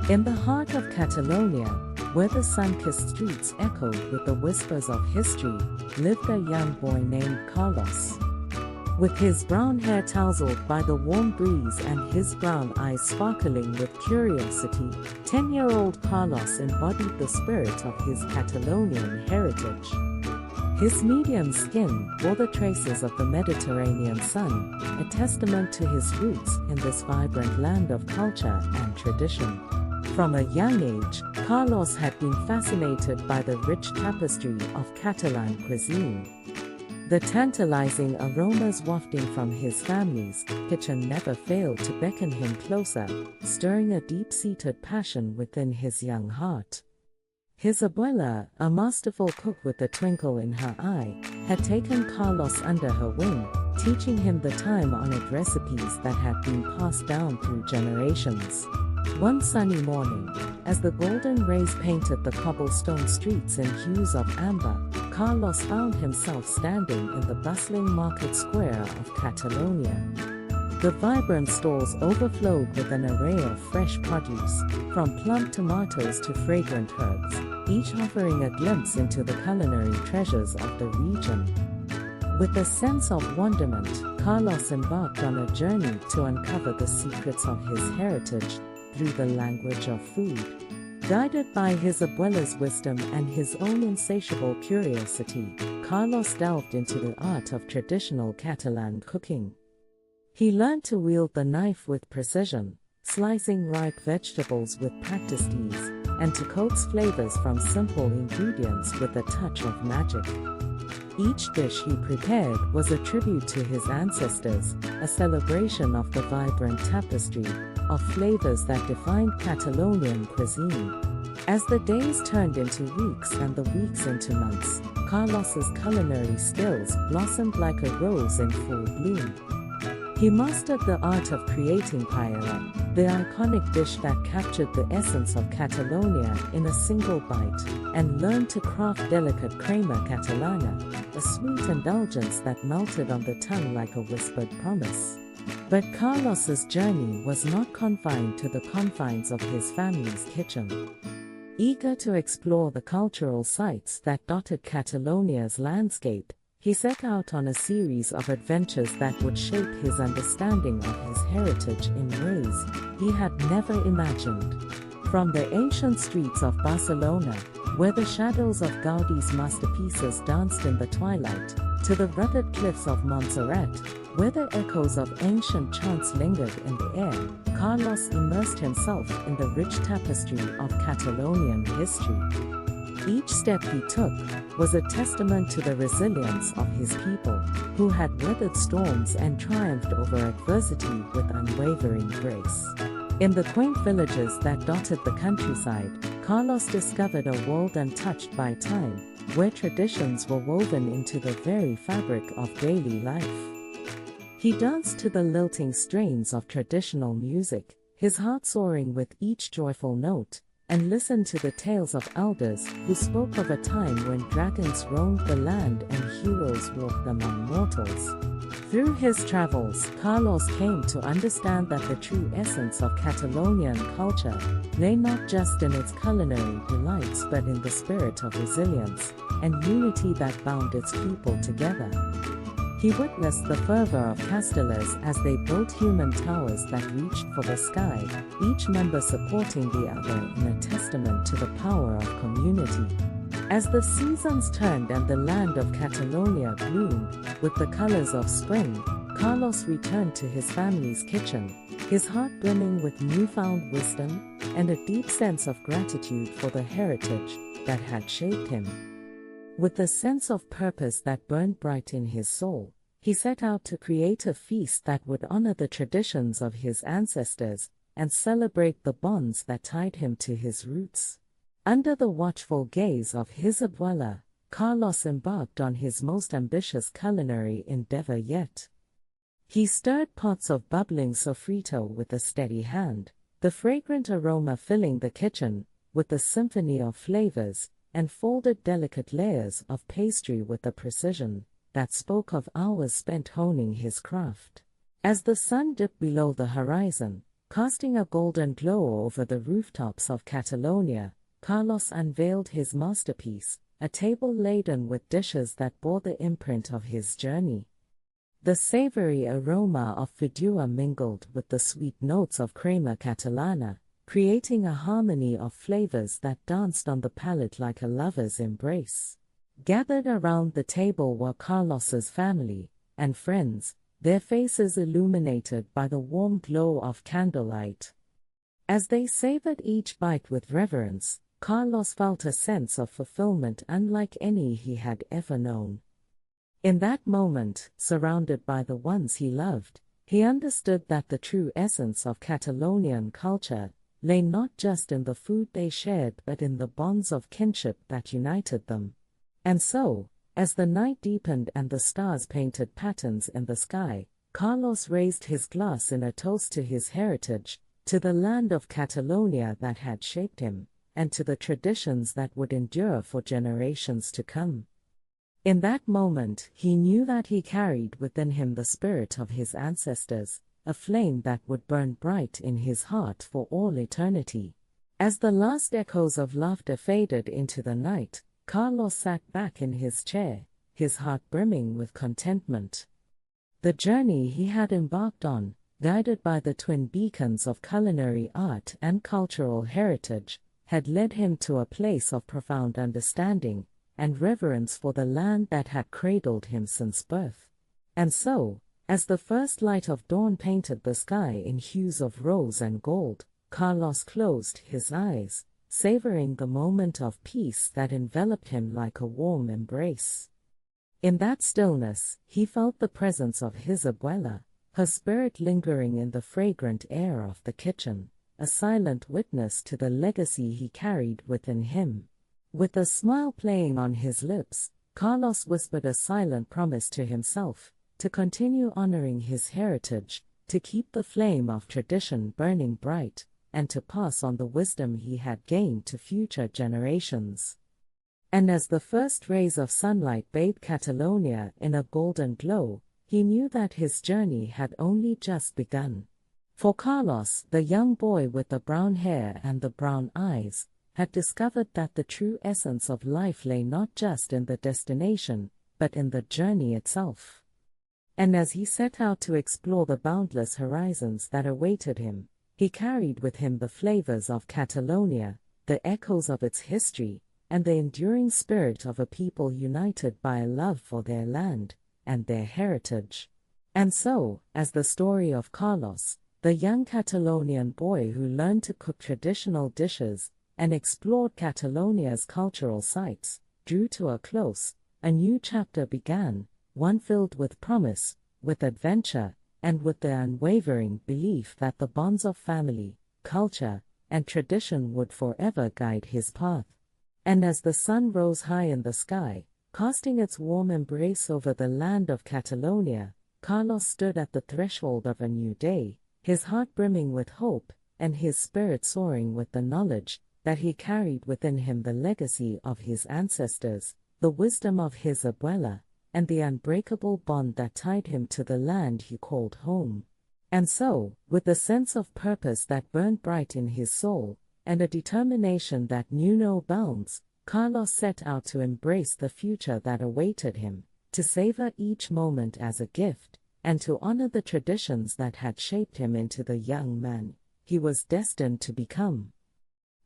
In the heart of Catalonia, where the sun-kissed streets echoed with the whispers of history, lived a young boy named Carlos. With his brown hair tousled by the warm breeze and his brown eyes sparkling with curiosity, 10-year-old Carlos embodied the spirit of his Catalonian heritage. His medium skin bore the traces of the Mediterranean sun, a testament to his roots in this vibrant land of culture and tradition. From a young age, Carlos had been fascinated by the rich tapestry of Catalan cuisine. The tantalizing aromas wafting from his family's kitchen never failed to beckon him closer, stirring a deep-seated passion within his young heart. His abuela, a masterful cook with a twinkle in her eye, had taken Carlos under her wing, teaching him the time-honored recipes that had been passed down through generations. One sunny morning, as the golden rays painted the cobblestone streets in hues of amber, Carlos found himself standing in the bustling market square of Catalonia. The vibrant stalls overflowed with an array of fresh produce, from plump tomatoes to fragrant herbs, each offering a glimpse into the culinary treasures of the region. With a sense of wonderment, Carlos embarked on a journey to uncover the secrets of his heritage through the language of food. Guided by his abuela's wisdom and his own insatiable curiosity, Carlos delved into the art of traditional Catalan cooking. He learned to wield the knife with precision, slicing ripe vegetables with practiced ease, and to coax flavors from simple ingredients with a touch of magic. Each dish he prepared was a tribute to his ancestors, a celebration of the vibrant tapestry of flavors that defined Catalonian cuisine. As the days turned into weeks and the weeks into months, Carlos's culinary skills blossomed like a rose in full bloom. He mastered the art of creating paella, the iconic dish that captured the essence of Catalonia in a single bite, and learned to craft delicate crema catalana, a sweet indulgence that melted on the tongue like a whispered promise. But Carlos's journey was not confined to the confines of his family's kitchen. Eager to explore the cultural sites that dotted Catalonia's landscape, he set out on a series of adventures that would shape his understanding of his heritage in ways he had never imagined. From the ancient streets of Barcelona, where the shadows of Gaudi's masterpieces danced in the twilight, to the rugged cliffs of Montserrat, where the echoes of ancient chants lingered in the air, Carlos immersed himself in the rich tapestry of Catalonian history. Each step he took was a testament to the resilience of his people, who had weathered storms and triumphed over adversity with unwavering grace. In the quaint villages that dotted the countryside, Carlos discovered a world untouched by time, where traditions were woven into the very fabric of daily life. He danced to the lilting strains of traditional music, his heart soaring with each joyful note, and listened to the tales of elders who spoke of a time when dragons roamed the land and heroes walked among mortals. Through his travels, Carlos came to understand that the true essence of Catalonian culture lay not just in its culinary delights but in the spirit of resilience and unity that bound its people together. He witnessed the fervor of castellers as they built human towers that reached for the sky, each member supporting the other in a testament to the power of community. As the seasons turned and the land of Catalonia bloomed with the colors of spring, Carlos returned to his family's kitchen, his heart brimming with newfound wisdom and a deep sense of gratitude for the heritage that had shaped him. With a sense of purpose that burned bright in his soul, he set out to create a feast that would honor the traditions of his ancestors and celebrate the bonds that tied him to his roots. Under the watchful gaze of his abuela, Carlos embarked on his most ambitious culinary endeavor yet. He stirred pots of bubbling sofrito with a steady hand, the fragrant aroma filling the kitchen with a symphony of flavors, and folded delicate layers of pastry with a precision that spoke of hours spent honing his craft. As the sun dipped below the horizon, Casting a golden glow over the rooftops of Catalonia, Carlos unveiled his masterpiece, a table laden with dishes that bore the imprint of his journey. The savory aroma of fideuà mingled with the sweet notes of crema catalana, creating a harmony of flavors that danced on the palate like a lover's embrace. Gathered around the table were Carlos's family and friends, their faces illuminated by the warm glow of candlelight. As they savored each bite with reverence, Carlos felt a sense of fulfillment unlike any he had ever known. In that moment, surrounded by the ones he loved, he understood that the true essence of Catalonian culture lay not just in the food they shared but in the bonds of kinship that united them. And so, as the night deepened and the stars painted patterns in the sky, Carlos raised his glass in a toast to his heritage, to the land of Catalonia that had shaped him, and to the traditions that would endure for generations to come. In that moment, he knew that he carried within him the spirit of his ancestors, a flame that would burn bright in his heart for all eternity. As the last echoes of laughter faded into the night, Carlos sat back in his chair, his heart brimming with contentment. The journey he had embarked on, guided by the twin beacons of culinary art and cultural heritage, had led him to a place of profound understanding and reverence for the land that had cradled him since birth. And so, as the first light of dawn painted the sky in hues of rose and gold, Carlos closed his eyes, savoring the moment of peace that enveloped him like a warm embrace. In that stillness, he felt the presence of his abuela, her spirit lingering in the fragrant air of the kitchen, a silent witness to the legacy he carried within him. With a smile playing on his lips, Carlos whispered a silent promise to himself, to continue honoring his heritage, to keep the flame of tradition burning bright, and to pass on the wisdom he had gained to future generations. And as the first rays of sunlight bathed Catalonia in a golden glow, he knew that his journey had only just begun. For Carlos, the young boy with the brown hair and the brown eyes, had discovered that the true essence of life lay not just in the destination, but in the journey itself. And as he set out to explore the boundless horizons that awaited him, he carried with him the flavors of Catalonia, the echoes of its history, and the enduring spirit of a people united by a love for their land and their heritage. And so, as the story of Carlos, the young Catalonian boy who learned to cook traditional dishes and explored Catalonia's cultural sites, drew to a close, a new chapter began, one filled with promise, with adventure, and with the unwavering belief that the bonds of family, culture, and tradition would forever guide his path. And as the sun rose high in the sky, casting its warm embrace over the land of Catalonia, Carlos stood at the threshold of a new day, his heart brimming with hope, and his spirit soaring with the knowledge that he carried within him the legacy of his ancestors, the wisdom of his abuela, and the unbreakable bond that tied him to the land he called home. And so, with a sense of purpose that burned bright in his soul, and a determination that knew no bounds, Carlos set out to embrace the future that awaited him, to savor each moment as a gift, and to honor the traditions that had shaped him into the young man he was destined to become.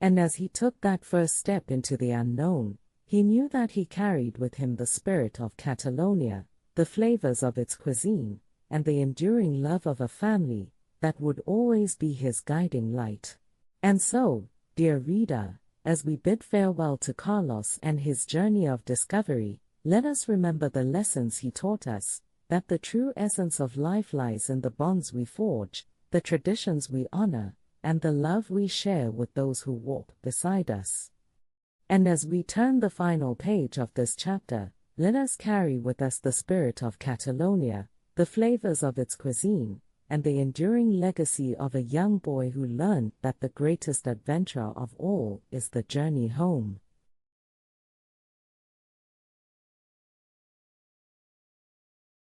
And as he took that first step into the unknown, he knew that he carried with him the spirit of Catalonia, the flavors of its cuisine, and the enduring love of a family that would always be his guiding light. And so, dear reader, as we bid farewell to Carlos and his journey of discovery, let us remember the lessons he taught us, that the true essence of life lies in the bonds we forge, the traditions we honor, and the love we share with those who walk beside us. And as we turn the final page of this chapter, let us carry with us the spirit of Catalonia, the flavors of its cuisine, and the enduring legacy of a young boy who learned that the greatest adventure of all is the journey home.